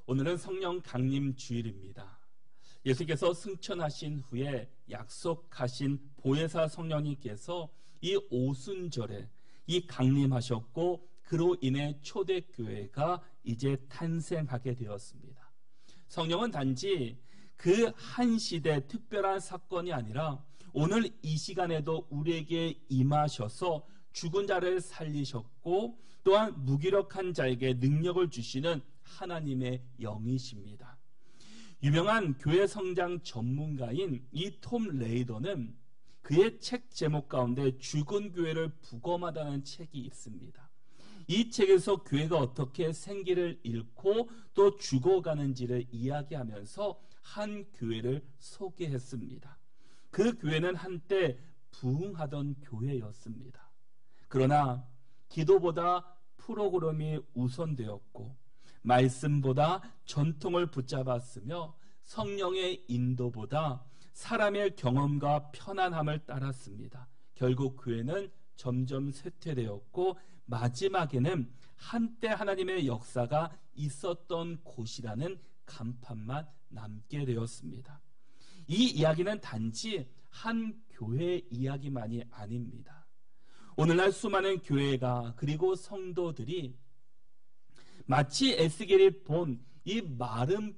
오늘은 성령 강림 주일입니다. 예수께서 승천하신 후에 약속하신 보혜사 성령님께서 이 오순절에 이 강림하셨고 그로 인해 초대교회가 이제 탄생하게 되었습니다. 성령은 단지 그 한 시대 특별한 사건이 아니라 오늘 이 시간에도 우리에게 임하셔서 죽은 자를 살리셨고 또한 무기력한 자에게 능력을 주시는 하나님의 영이십니다. 유명한 교회 성장 전문가인 이 톰 레이더는 그의 책 제목 가운데 죽은 교회를 부검하다는 책이 있습니다. 이 책에서 교회가 어떻게 생기를 잃고 또 죽어가는지를 이야기하면서 한 교회를 소개했습니다. 그 교회는 한때 부흥하던 교회였습니다. 그러나 기도보다 프로그램이 우선되었고 말씀보다 전통을 붙잡았으며 성령의 인도보다 사람의 경험과 편안함을 따랐습니다. 결국 교회는 점점 쇠퇴되었고 마지막에는 한때 하나님의 역사가 있었던 곳이라는 간판만 남게 되었습니다. 이 이야기는 단지 한 교회 이야기만이 아닙니다. 오늘날 수많은 교회가 그리고 성도들이 마치 에스겔이 본 이 마른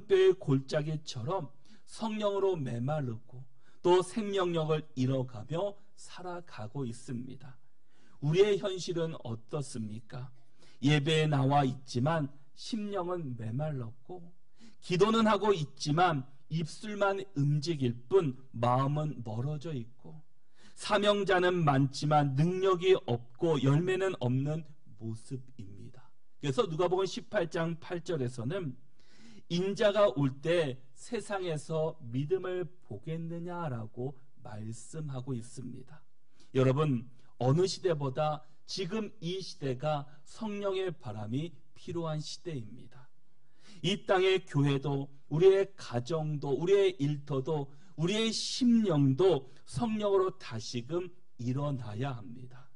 뼈의 골짜기처럼 성령으로 메마르고 또 생명력을 잃어가며 살아가고 있습니다. 우리의 현실은 어떻습니까? 예배에 나와 있지만 심령은 메말랐고 기도는 하고 있지만 입술만 움직일 뿐 마음은 멀어져 있고 사명자는 많지만 능력이 없고 열매는 없는 모습입니다. 그래서 누가복음 18장 8절에서는 인자가 올 때 세상에서 믿음을 보겠느냐라고 말씀하고 있습니다. 여러분, 어느 시대보다 지금 이 시대가 성령의 바람이 필요한 시대입니다. 이 땅의 교회도 우리의 가정도 우리의 일터도 우리의 심령도 성령으로 다시금 일어나야 합니다.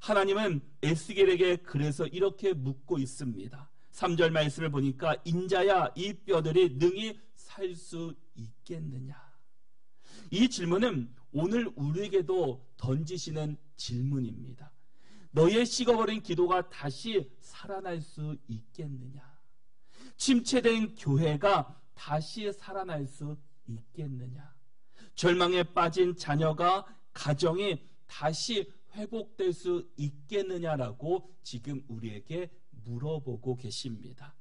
하나님은 에스겔에게 그래서 이렇게 묻고 있습니다. 3절 말씀을 보니까 인자야 이 뼈들이 능히 살 수 있겠느냐. 이 질문은 오늘 우리에게도 던지시는 질문입니다. 너의 식어버린 기도가 다시 살아날 수 있겠느냐. 침체된 교회가 다시 살아날 수 있겠느냐. 절망에 빠진 자녀가 가정이 다시 회복될 수 있겠느냐라고 지금 우리에게 물어보고 계십니다.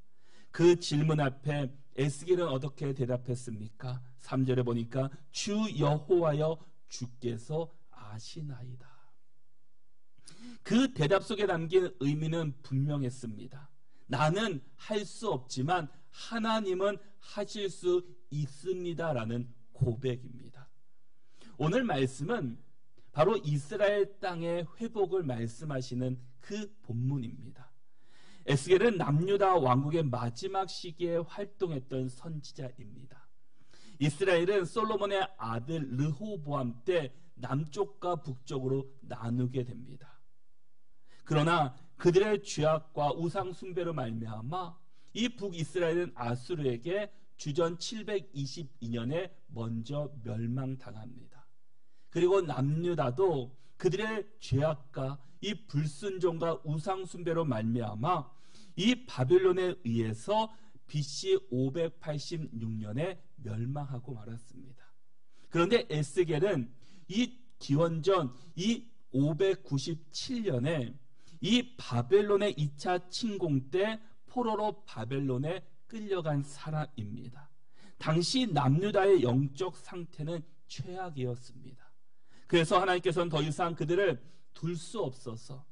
그 질문 앞에 에스겔은 어떻게 대답했습니까? 3절에 보니까 주 여호와여 주께서 아시나이다. 그 대답 속에 담긴 의미는 분명했습니다. 나는 할 수 없지만 하나님은 하실 수 있습니다라는 고백입니다. 오늘 말씀은 바로 이스라엘 땅의 회복을 말씀하시는 그 본문입니다. 에스겔은 남유다 왕국의 마지막 시기에 활동했던 선지자입니다. 이스라엘은 솔로몬의 아들 르호보암 때 남쪽과 북쪽으로 나누게 됩니다. 그러나 그들의 죄악과 우상 숭배로 말미암아 이 북이스라엘은 아수르에게 주전 722년에 먼저 멸망당합니다. 그리고 남유다도 그들의 죄악과 이 불순종과 우상 숭배로 말미암아 이 바벨론에 의해서 BC 586년에 멸망하고 말았습니다. 그런데 에스겔은 이 기원전 이 597년에 이 바벨론의 2차 침공 때 포로로 바벨론에 끌려간 사람입니다. 당시 남유다의 영적 상태는 최악이었습니다. 그래서 하나님께서는 더 이상 그들을 둘 수 없어서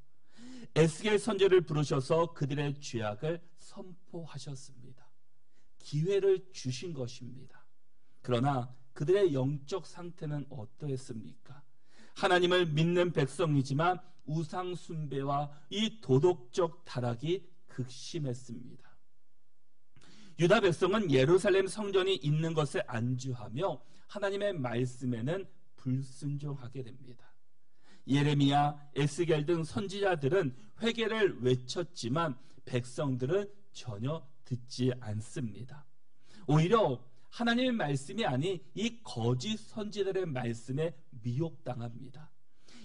에스겔 선지자를 부르셔서 그들의 죄악을 선포하셨습니다. 기회를 주신 것입니다. 그러나 그들의 영적 상태는 어떠했습니까? 하나님을 믿는 백성이지만 우상 숭배와 이 도덕적 타락이 극심했습니다. 유다 백성은 예루살렘 성전이 있는 것을 안주하며 하나님의 말씀에는 불순종하게 됩니다. 예레미야, 에스겔 등 선지자들은 회개를 외쳤지만 백성들은 전혀 듣지 않습니다. 오히려 하나님의 말씀이 아닌 이 거짓 선지자들의 말씀에 미혹당합니다.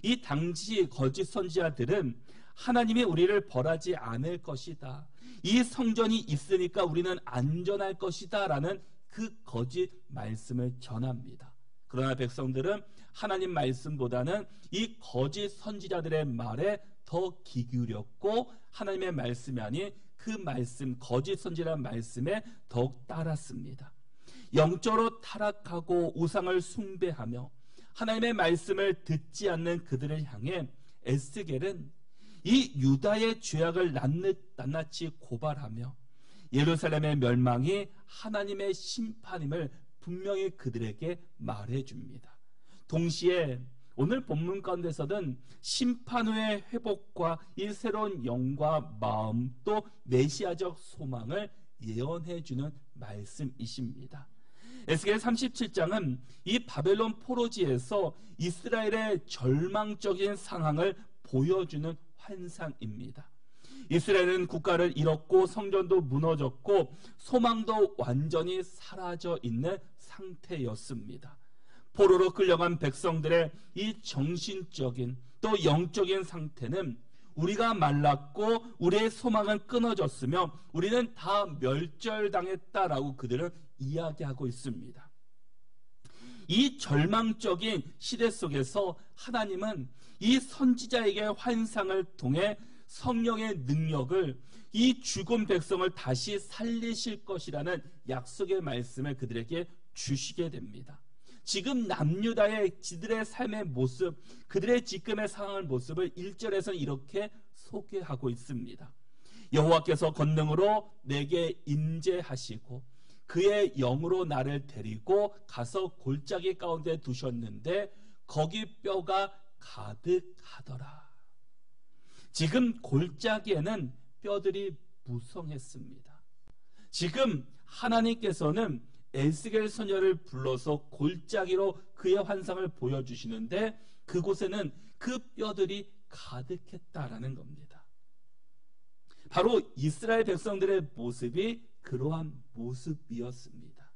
이 당시 거짓 선지자들은 하나님이 우리를 벌하지 않을 것이다, 이 성전이 있으니까 우리는 안전할 것이다 라는 그 거짓 말씀을 전합니다. 그러나 백성들은 하나님 말씀보다는 이 거짓 선지자들의 말에 더 귀 기울였고 하나님의 말씀이 아닌 그 말씀, 거짓 선지자의 말씀에 더욱 따랐습니다. 영적으로 타락하고 우상을 숭배하며 하나님의 말씀을 듣지 않는 그들을 향해 에스겔은 이 유다의 죄악을 낱낱이 고발하며 예루살렘의 멸망이 하나님의 심판임을 분명히 그들에게 말해줍니다. 동시에 오늘 본문 가운데서는 심판 후의 회복과 이 새로운 영과 마음, 또 메시아적 소망을 예언해주는 말씀이십니다. 에스겔 37장은 이 바벨론 포로지에서 이스라엘의 절망적인 상황을 보여주는 환상입니다. 이스라엘은 국가를 잃었고 성전도 무너졌고 소망도 완전히 사라져 있는 상태였습니다. 포로로 끌려간 백성들의 이 정신적인 또 영적인 상태는 우리가 말랐고 우리의 소망은 끊어졌으며 우리는 다 멸절당했다라고 그들은 이야기하고 있습니다. 이 절망적인 시대 속에서 하나님은 이 선지자에게 환상을 통해 성령의 능력을 이 죽은 백성을 다시 살리실 것이라는 약속의 말씀을 그들에게 주시게 됩니다. 지금 남유다의 지들의 삶의 모습, 그들의 지금의 상황의 모습을 1절에서는 이렇게 소개하고 있습니다. 여호와께서 권능으로 내게 임재하시고 그의 영으로 나를 데리고 가서 골짜기 가운데 두셨는데 거기 뼈가 가득하더라. 지금 골짜기에는 뼈들이 무성했습니다. 지금 하나님께서는 에스겔 선지자를 불러서 골짜기로 그의 환상을 보여주시는데 그곳에는 그 뼈들이 가득했다라는 겁니다. 바로 이스라엘 백성들의 모습이 그러한 모습이었습니다.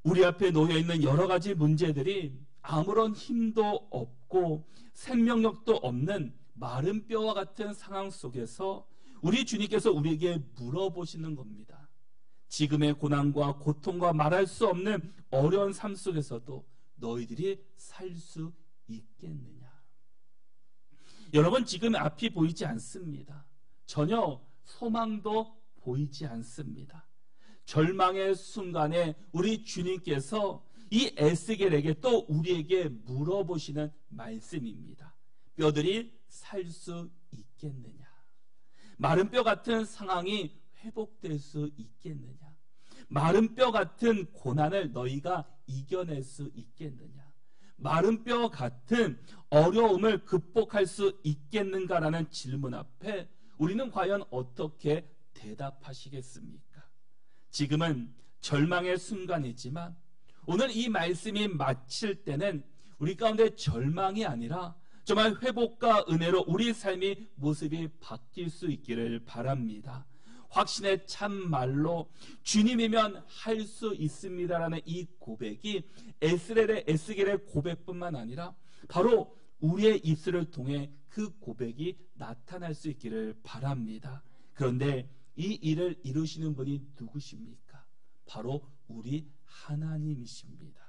우리 앞에 놓여있는 여러 가지 문제들이 아무런 힘도 없고 생명력도 없는 마른 뼈와 같은 상황 속에서 우리 주님께서 우리에게 물어보시는 겁니다. 지금의 고난과 고통과 말할 수 없는 어려운 삶 속에서도 너희들이 살 수 있겠느냐? 여러분, 지금 앞이 보이지 않습니다. 전혀 소망도 보이지 않습니다. 절망의 순간에 우리 주님께서 이 에스겔에게 또 우리에게 물어보시는 말씀입니다. 뼈들이 살 수 있겠느냐? 마른 뼈 같은 상황이 회복될 수 있겠느냐? 마른 뼈 같은 고난을 너희가 이겨낼 수 있겠느냐? 마른 뼈 같은 어려움을 극복할 수 있겠는가라는 질문 앞에 우리는 과연 어떻게 대답하시겠습니까? 지금은 절망의 순간이지만 오늘 이 말씀이 마칠 때는 우리 가운데 절망이 아니라 정말 회복과 은혜로 우리 삶의 모습이 바뀔 수 있기를 바랍니다. 확신의 참말로 주님이면 할 수 있습니다라는 이 고백이 에스겔의 고백뿐만 아니라 바로 우리의 입술을 통해 그 고백이 나타날 수 있기를 바랍니다. 그런데 이 일을 이루시는 분이 누구십니까? 바로 우리 하나님이십니다.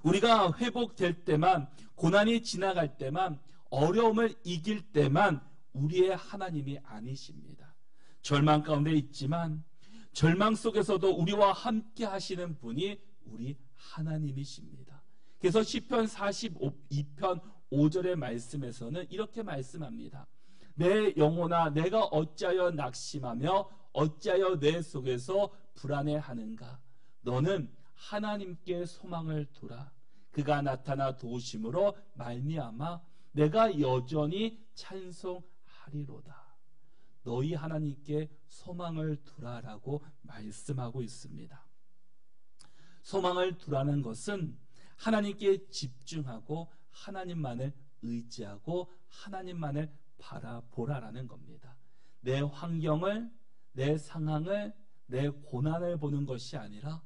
우리가 회복될 때만, 고난이 지나갈 때만, 어려움을 이길 때만 우리의 하나님이 아니십니다. 절망 가운데 있지만 절망 속에서도 우리와 함께 하시는 분이 우리 하나님이십니다. 그래서 시편 42편 5절의 말씀에서는 이렇게 말씀합니다. 내 영혼아, 내가 어찌하여 낙심하며 어찌하여 내 속에서 불안해하는가? 너는 하나님께 소망을 두라. 그가 나타나 도우심으로 말미암아 내가 여전히 찬송하리로다. 너희 하나님께 소망을 두라라고 말씀하고 있습니다. 소망을 두라는 것은 하나님께 집중하고 하나님만을 의지하고 하나님만을 바라보라라는 겁니다. 내 환경을, 내 상황을, 내 고난을 보는 것이 아니라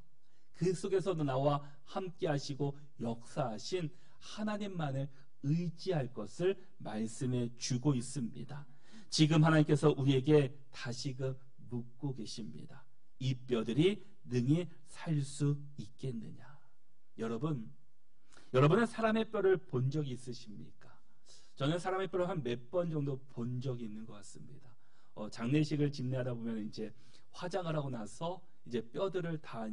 그 속에서도 나와 함께 하시고 역사하신 하나님만을 의지할 것을 말씀해 주고 있습니다. 지금 하나님께서 우리에게 다시금 묻고 계십니다. 이 뼈들이 능히 살 수 있겠느냐? 여러분은 사람의 뼈를 본 적이 있으십니까? 저는 사람의 뼈를 한 몇 번 정도 본 적이 있는 것 같습니다. 장례식을 집례하다 보면 이제 화장을 하고 나서 이제 뼈들을 다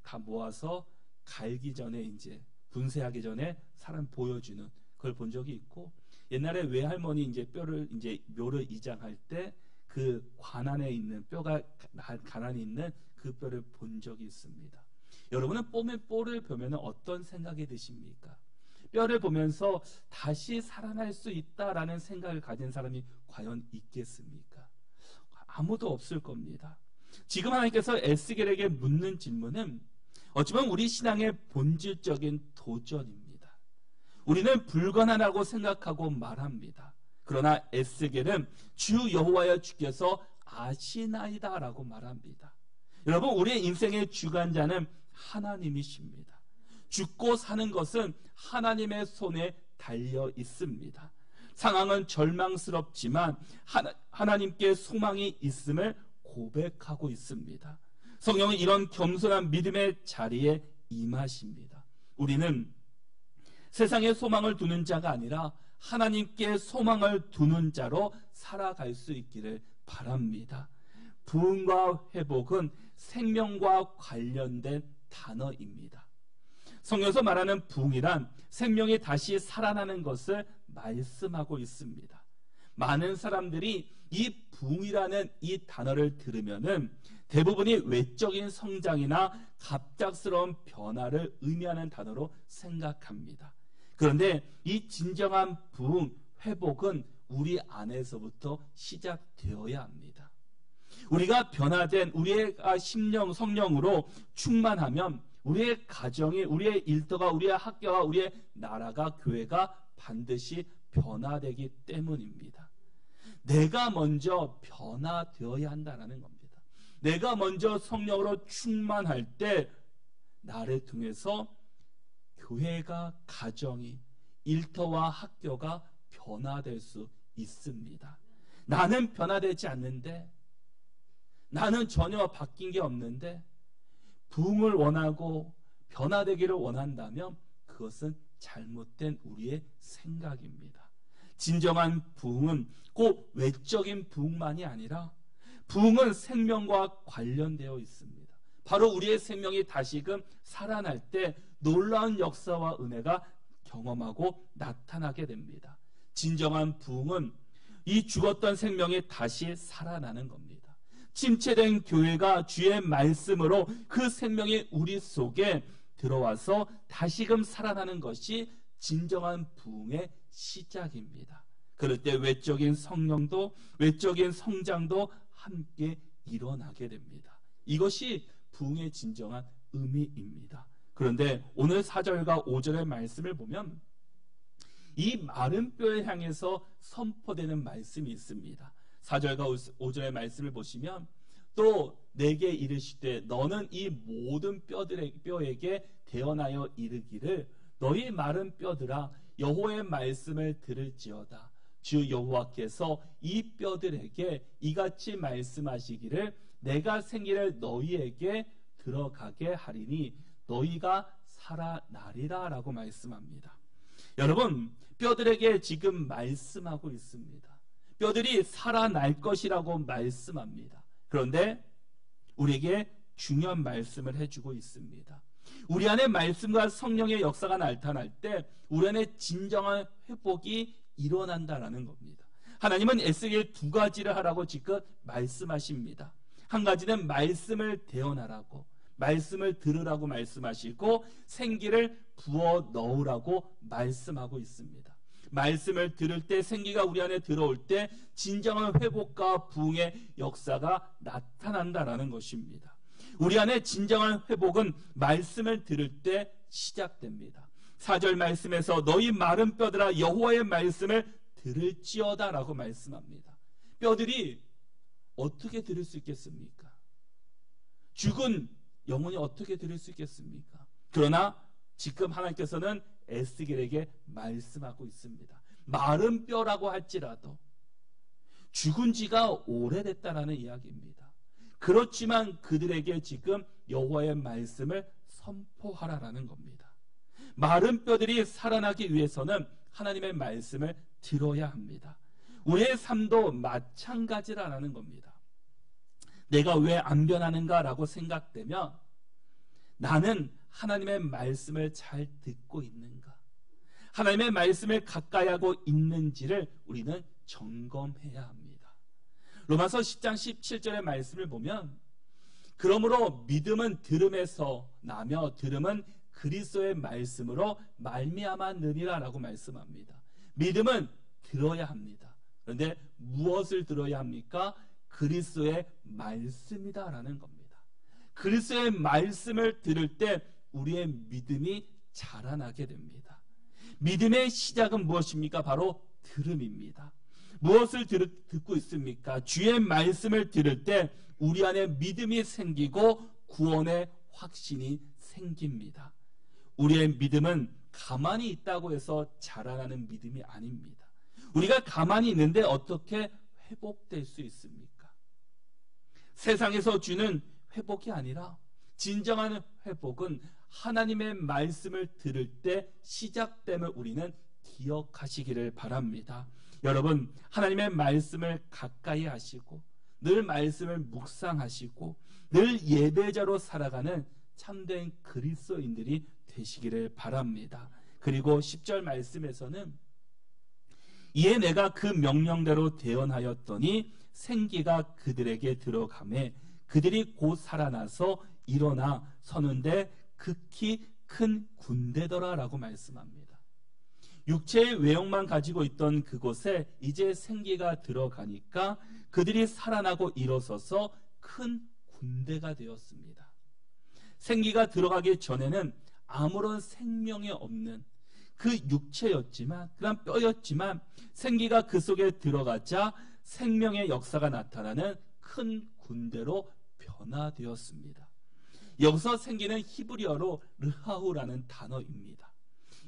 다 모아서 갈기 전에 이제 분쇄하기 전에 사람 보여주는 그걸 본 적이 있고, 옛날에 외할머니 이제 뼈를 이제 묘를 이장할 때 그 관안에 있는 뼈가 가난이 있는 그 뼈를 본 적이 있습니다. 여러분은 뼈를 보면 어떤 생각이 드십니까? 뼈를 보면서 다시 살아날 수 있다라는 생각을 가진 사람이 과연 있겠습니까? 아무도 없을 겁니다. 지금 하나님께서 에스겔에게 묻는 질문은 어찌보면 우리 신앙의 본질적인 도전입니다. 우리는 불가능하다고 생각하고 말합니다. 그러나 에스겔은 주 여호와여 주께서 아시나이다 라고 말합니다. 여러분, 우리의 인생의 주관자는 하나님이십니다. 죽고 사는 것은 하나님의 손에 달려 있습니다. 상황은 절망스럽지만 하나님께 소망이 있음을 고백하고 있습니다. 성령은 이런 겸손한 믿음의 자리에 임하십니다. 우리는 세상에 소망을 두는 자가 아니라 하나님께 소망을 두는 자로 살아갈 수 있기를 바랍니다. 부흥과 회복은 생명과 관련된 단어입니다. 성경에서 말하는 부흥이란 생명이 다시 살아나는 것을 말씀하고 있습니다. 많은 사람들이 이 부흥이라는 이 단어를 들으면은 대부분이 외적인 성장이나 갑작스러운 변화를 의미하는 단어로 생각합니다. 그런데 이 진정한 부흥, 회복은 우리 안에서부터 시작되어야 합니다. 우리가 변화된 우리의 심령, 성령으로 충만하면 우리의 가정이, 우리의 일터가, 우리의 학교가, 우리의 나라가, 교회가 반드시 변화되기 때문입니다. 내가 먼저 변화되어야 한다는 겁니다. 내가 먼저 성령으로 충만할 때 나를 통해서 교회가, 가정이, 일터와 학교가 변화될 수 있습니다. 나는 변화되지 않는데, 나는 전혀 바뀐 게 없는데 부흥을 원하고 변화되기를 원한다면 그것은 잘못된 우리의 생각입니다. 진정한 부흥은 꼭 외적인 부흥만이 아니라 부흥은 생명과 관련되어 있습니다. 바로 우리의 생명이 다시금 살아날 때 놀라운 역사와 은혜가 경험하고 나타나게 됩니다. 진정한 부흥은 이 죽었던 생명이 다시 살아나는 겁니다. 침체된 교회가 주의 말씀으로 그 생명이 우리 속에 들어와서 다시금 살아나는 것이 진정한 부흥의 시작입니다. 그럴 때 외적인 성령도, 외적인 성장도 함께 일어나게 됩니다. 이것이 부흥의 진정한 의미입니다. 그런데 오늘 4절과 5절의 말씀을 보면 이 마른 뼈에 향해서 선포되는 말씀이 있습니다. 4절과 5절의 말씀을 보시면 또 내게 이르시되 너는 이 모든 뼈에게 대언하여 이르기를 너희 마른 뼈들아 여호와의 말씀을 들을지어다. 주 여호와께서 이 뼈들에게 이같이 말씀하시기를 내가 생기를 너희에게 들어가게 하리니 너희가 살아나리라 라고 말씀합니다. 여러분, 뼈들에게 지금 말씀하고 있습니다. 뼈들이 살아날 것이라고 말씀합니다. 그런데 우리에게 중요한 말씀을 해주고 있습니다. 우리 안에 말씀과 성령의 역사가 나타날 때 우리 안에 진정한 회복이 일어난다라는 겁니다. 하나님은 에스겔 두 가지를 하라고 지금 말씀하십니다. 한 가지는 말씀을 대언하라고, 말씀을 들으라고 말씀하시고 생기를 부어 넣으라고 말씀하고 있습니다. 말씀을 들을 때, 생기가 우리 안에 들어올 때 진정한 회복과 부흥의 역사가 나타난다라는 것입니다. 우리 안에 진정한 회복은 말씀을 들을 때 시작됩니다. 4절 말씀에서 너희 마른 뼈들아 여호와의 말씀을 들을지어다 라고 말씀합니다. 뼈들이 어떻게 들을 수 있겠습니까? 죽은 영혼이 어떻게 들을 수 있겠습니까? 그러나 지금 하나님께서는 에스겔에게 말씀하고 있습니다. 마른 뼈라고 할지라도 죽은 지가 오래됐다라는 이야기입니다. 그렇지만 그들에게 지금 여호와의 말씀을 선포하라라는 겁니다. 마른 뼈들이 살아나기 위해서는 하나님의 말씀을 들어야 합니다. 우리의 삶도 마찬가지라는 겁니다. 내가 왜 안 변하는가라고 생각되면 나는 하나님의 말씀을 잘 듣고 있는가? 하나님의 말씀을 가까이 하고 있는지를 우리는 점검해야 합니다. 로마서 10장 17절의 말씀을 보면 그러므로 믿음은 들음에서 나며 들음은 그리스도의 말씀으로 말미암아 느니라라고 말씀합니다. 믿음은 들어야 합니다. 그런데 무엇을 들어야 합니까? 그리스도의 말씀이다라는 겁니다. 그리스도의 말씀을 들을 때 우리의 믿음이 자라나게 됩니다. 믿음의 시작은 무엇입니까? 바로 들음입니다. 무엇을 듣고 있습니까? 주의 말씀을 들을 때 우리 안에 믿음이 생기고 구원의 확신이 생깁니다. 우리의 믿음은 가만히 있다고 해서 자라나는 믿음이 아닙니다. 우리가 가만히 있는데 어떻게 회복될 수 있습니까? 세상에서 주는 회복이 아니라 진정한 회복은 하나님의 말씀을 들을 때 시작됨을 우리는 기억하시기를 바랍니다. 여러분, 하나님의 말씀을 가까이 하시고 늘 말씀을 묵상하시고 늘 예배자로 살아가는 참된 그리스도인들이 되시기를 바랍니다. 그리고 10절 말씀에서는 이에 내가 그 명령대로 대언하였더니 생기가 그들에게 들어가매 그들이 곧 살아나서 일어나 서는데 극히 큰 군대더라라고 말씀합니다. 육체의 외형만 가지고 있던 그곳에 이제 생기가 들어가니까 그들이 살아나고 일어서서 큰 군대가 되었습니다. 생기가 들어가기 전에는 아무런 생명이 없는 그 육체였지만, 그런 뼈였지만 생기가 그 속에 들어가자 생명의 역사가 나타나는 큰 군대로 변화되었습니다. 여기서 생기는 히브리어로 르하우라는 단어입니다.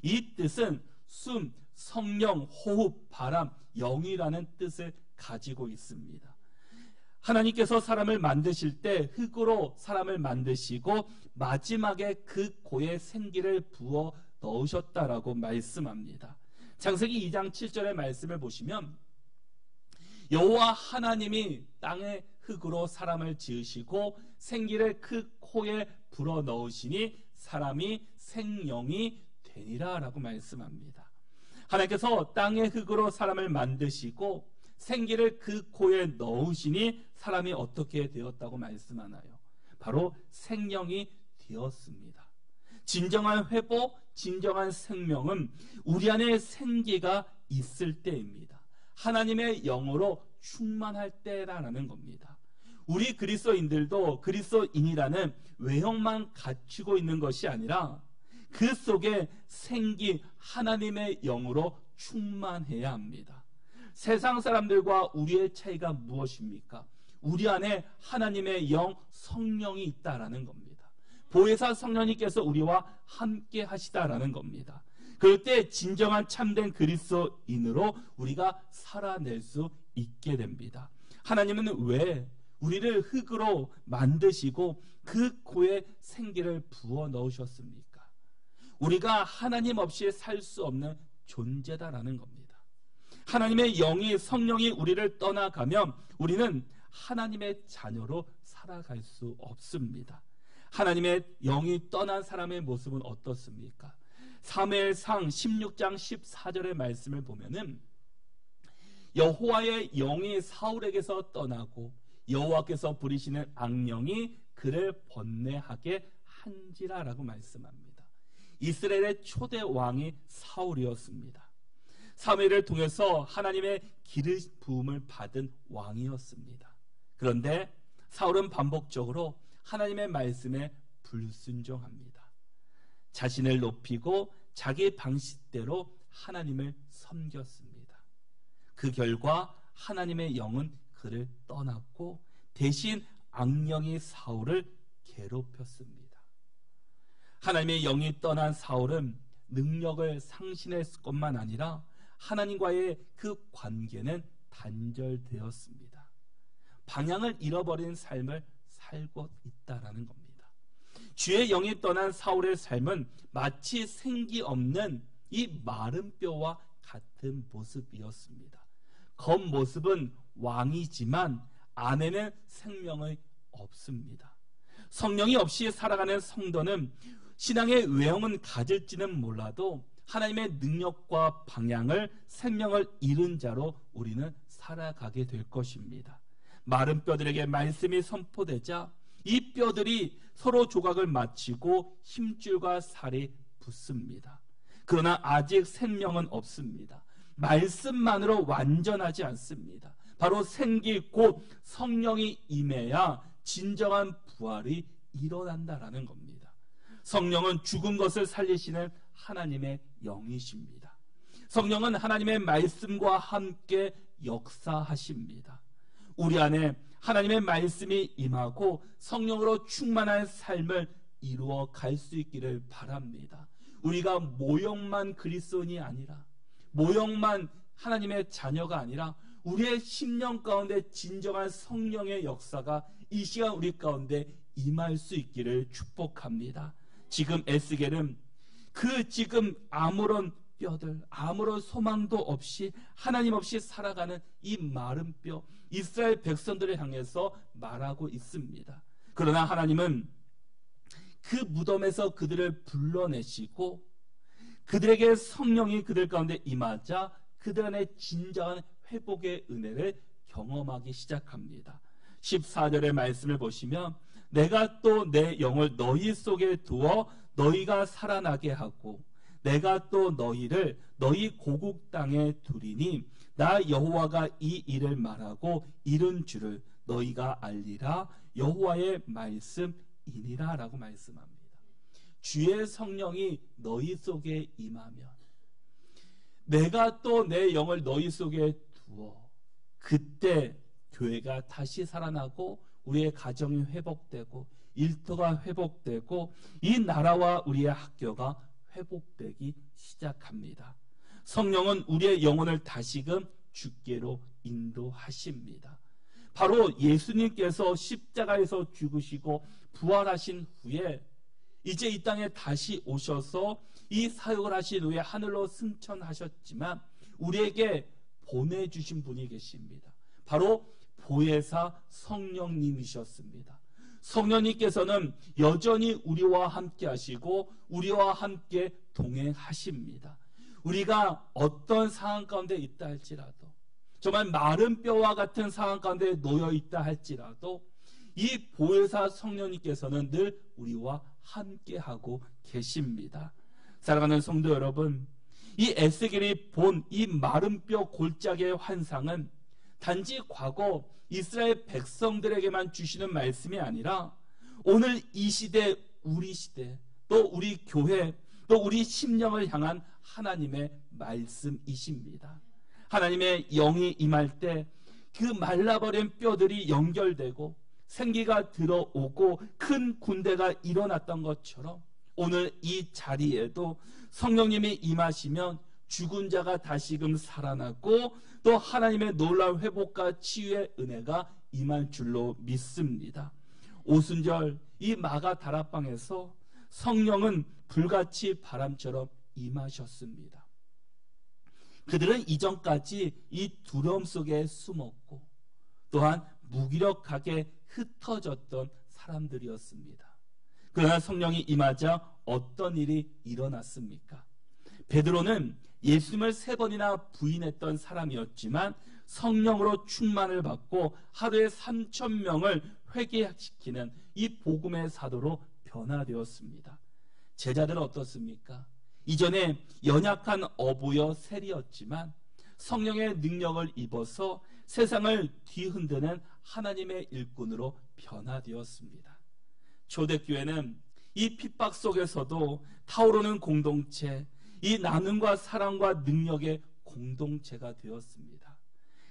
이 뜻은 숨, 성령, 호흡, 바람, 영이라는 뜻을 가지고 있습니다. 하나님께서 사람을 만드실 때 흙으로 사람을 만드시고 마지막에 그 고에 생기를 부어 넣으셨다라고 말씀합니다. 창세기 2장 7절의 말씀을 보시면 여호와 하나님이 땅의 흙으로 사람을 지으시고 생기를 그 코에 불어 넣으시니 사람이 생명이 되니라 라고 말씀합니다. 하나님께서 땅의 흙으로 사람을 만드시고 생기를 그 코에 넣으시니 사람이 어떻게 되었다고 말씀하나요? 바로 생명이 되었습니다. 진정한 회복, 진정한 생명은 우리 안에 생기가 있을 때입니다. 하나님의 영으로 충만할 때라는 겁니다. 우리 그리스도인들도 그리스도인이라는 외형만 갖추고 있는 것이 아니라 그 속에 생기 하나님의 영으로 충만해야 합니다. 세상 사람들과 우리의 차이가 무엇입니까? 우리 안에 하나님의 영 성령이 있다라는 겁니다. 보혜사 성령님께서 우리와 함께 하시다라는 겁니다. 그럴 때 진정한 참된 그리스도인으로 우리가 살아낼 수 있게 됩니다. 하나님은 왜 우리를 흙으로 만드시고 그 코에 생기를 부어 넣으셨습니까? 우리가 하나님 없이 살 수 없는 존재다라는 겁니다. 하나님의 영이 성령이 우리를 떠나가면 우리는 하나님의 자녀로 살아갈 수 없습니다. 하나님의 영이 떠난 사람의 모습은 어떻습니까? 사무엘상 16장 14절의 말씀을 보면은 여호와의 영이 사울에게서 떠나고 여호와께서 부리시는 악령이 그를 번뇌하게 한지라라고 말씀합니다. 이스라엘의 초대 왕이 사울이었습니다. 사무엘을 통해서 하나님의 기름 부음을 받은 왕이었습니다. 그런데 사울은 반복적으로 하나님의 말씀에 불순종합니다. 자신을 높이고 자기 방식대로 하나님을 섬겼습니다. 그 결과 하나님의 영은 그를 떠났고 대신 악령이 사울을 괴롭혔습니다. 하나님의 영이 떠난 사울은 능력을 상실했을 것만 아니라 하나님과의 그 관계는 단절되었습니다. 방향을 잃어버린 삶을 살고 있다라는 겁니다. 주의 영이 떠난 사울의 삶은 마치 생기 없는 이 마른 뼈와 같은 모습이었습니다. 겉모습은 왕이지만 안에는 생명이 없습니다. 성령이 없이 살아가는 성도는 신앙의 외형은 가질지는 몰라도 하나님의 능력과 방향을, 생명을 잃은 자로 우리는 살아가게 될 것입니다. 마른 뼈들에게 말씀이 선포되자 이 뼈들이 서로 조각을 맞추고 힘줄과 살이 붙습니다. 그러나 아직 생명은 없습니다. 말씀만으로 완전하지 않습니다. 바로 생기 곧 성령이 임해야 진정한 부활이 일어난다라는 겁니다. 성령은 죽은 것을 살리시는 하나님의 영이십니다. 성령은 하나님의 말씀과 함께 역사하십니다. 우리 안에 하나님의 말씀이 임하고 성령으로 충만한 삶을 이루어 갈 수 있기를 바랍니다. 우리가 모형만 그리스도인이 아니라, 모형만 하나님의 자녀가 아니라 우리의 심령 가운데 진정한 성령의 역사가 이 시간 우리 가운데 임할 수 있기를 축복합니다. 지금 에스겔은 그 지금 아무런 뼈들, 아무런 소망도 없이 하나님 없이 살아가는 이 마른 뼈 이스라엘 백성들을 향해서 말하고 있습니다. 그러나 하나님은 그 무덤에서 그들을 불러내시고 그들에게 성령이 그들 가운데 임하자 그들 안에 진정한 회복의 은혜를 경험하기 시작합니다. 14절의 말씀을 보시면 내가 또 내 영을 너희 속에 두어 너희가 살아나게 하고 내가 또 너희를 너희 고국 땅에 두리니 나 여호와가 이 일을 말하고 이룬 줄을 너희가 알리라 여호와의 말씀이니라 라고 말씀합니다. 주의 성령이 너희 속에 임하면 내가 또 내 영을 너희 속에 두어 그때 교회가 다시 살아나고 우리의 가정이 회복되고 일터가 회복되고 이 나라와 우리의 학교가 회복되기 시작합니다. 성령은 우리의 영혼을 다시금 주께로 인도하십니다. 바로 예수님께서 십자가에서 죽으시고 부활하신 후에 이제 이 땅에 다시 오셔서 이 사역을 하신 후에 하늘로 승천하셨지만 우리에게 보내주신 분이 계십니다. 바로 보혜사 성령님이셨습니다. 성령님께서는 여전히 우리와 함께 하시고 우리와 함께 동행하십니다. 우리가 어떤 상황 가운데 있다 할지라도 정말 마른 뼈와 같은 상황 가운데 놓여 있다 할지라도 이 보혜사 성령님께서는 늘 우리와 함께하고 계십니다. 사랑하는 성도 여러분, 이 에스겔이 본 이 마른 뼈 골짜기의 환상은 단지 과거 이스라엘 백성들에게만 주시는 말씀이 아니라 오늘 이 시대, 우리 시대, 또 우리 교회, 또 우리 심령을 향한 하나님의 말씀이십니다. 하나님의 영이 임할 때 그 말라버린 뼈들이 연결되고 생기가 들어오고 큰 군대가 일어났던 것처럼 오늘 이 자리에도 성령님이 임하시면 죽은 자가 다시금 살아나고 또 하나님의 놀라운 회복과 치유의 은혜가 임할 줄로 믿습니다. 오순절 이 마가 다락방에서 성령은 불같이 바람처럼 임하셨습니다. 그들은 이전까지 이 두려움 속에 숨었고 또한 무기력하게 흩어졌던 사람들이었습니다. 그러나 성령이 임하자 어떤 일이 일어났습니까? 베드로는 예수님을 3번이나 부인했던 사람이었지만 성령으로 충만을 받고 하루에 3,000명을 회개시키는 이 복음의 사도로 변화되었습니다. 제자들은 어떻습니까? 이전에 연약한 어부여 세리였지만 성령의 능력을 입어서 세상을 뒤흔드는 하나님의 일꾼으로 변화되었습니다. 초대교회는 이 핍박 속에서도 타오르는 공동체, 이 나눔과 사랑과 능력의 공동체가 되었습니다.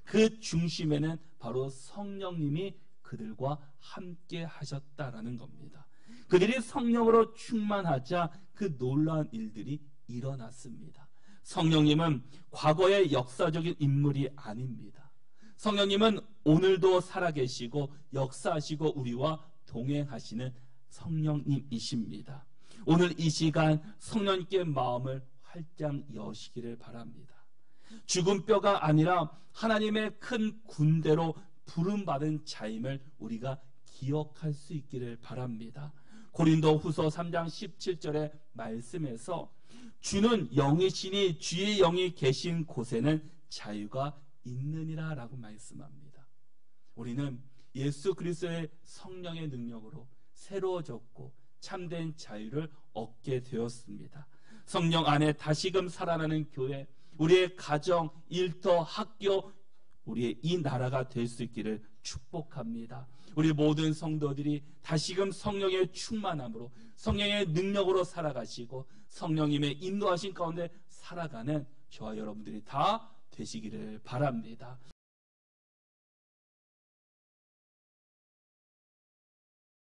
그 중심에는 바로 성령님이 그들과 함께 하셨다라는 겁니다. 그들이 성령으로 충만하자 그 놀라운 일들이 일어났습니다. 성령님은 과거의 역사적인 인물이 아닙니다. 성령님은 오늘도 살아계시고 역사하시고 우리와 동행하시는 성령님이십니다. 오늘 이 시간 성령님께 마음을 활짝 여시기를 바랍니다. 죽은 뼈가 아니라 하나님의 큰 군대로 부름받은 자임을 우리가 기억할 수 있기를 바랍니다. 고린도 후서 3장 17절의 말씀에서 주는 영이시니 주의 영이 계신 곳에는 자유가 있느니라 라고 말씀합니다. 우리는 예수 그리스도의 성령의 능력으로 새로워졌고 참된 자유를 얻게 되었습니다. 성령 안에 다시금 살아나는 교회, 우리의 가정, 일터, 학교, 우리의 이 나라가 될 수 있기를 축복합니다. 우리 모든 성도들이 다시금 성령의 충만함으로 성령의 능력으로 살아가시고 성령님의 인도하신 가운데 살아가는 저와 여러분들이 다 되시기를 바랍니다.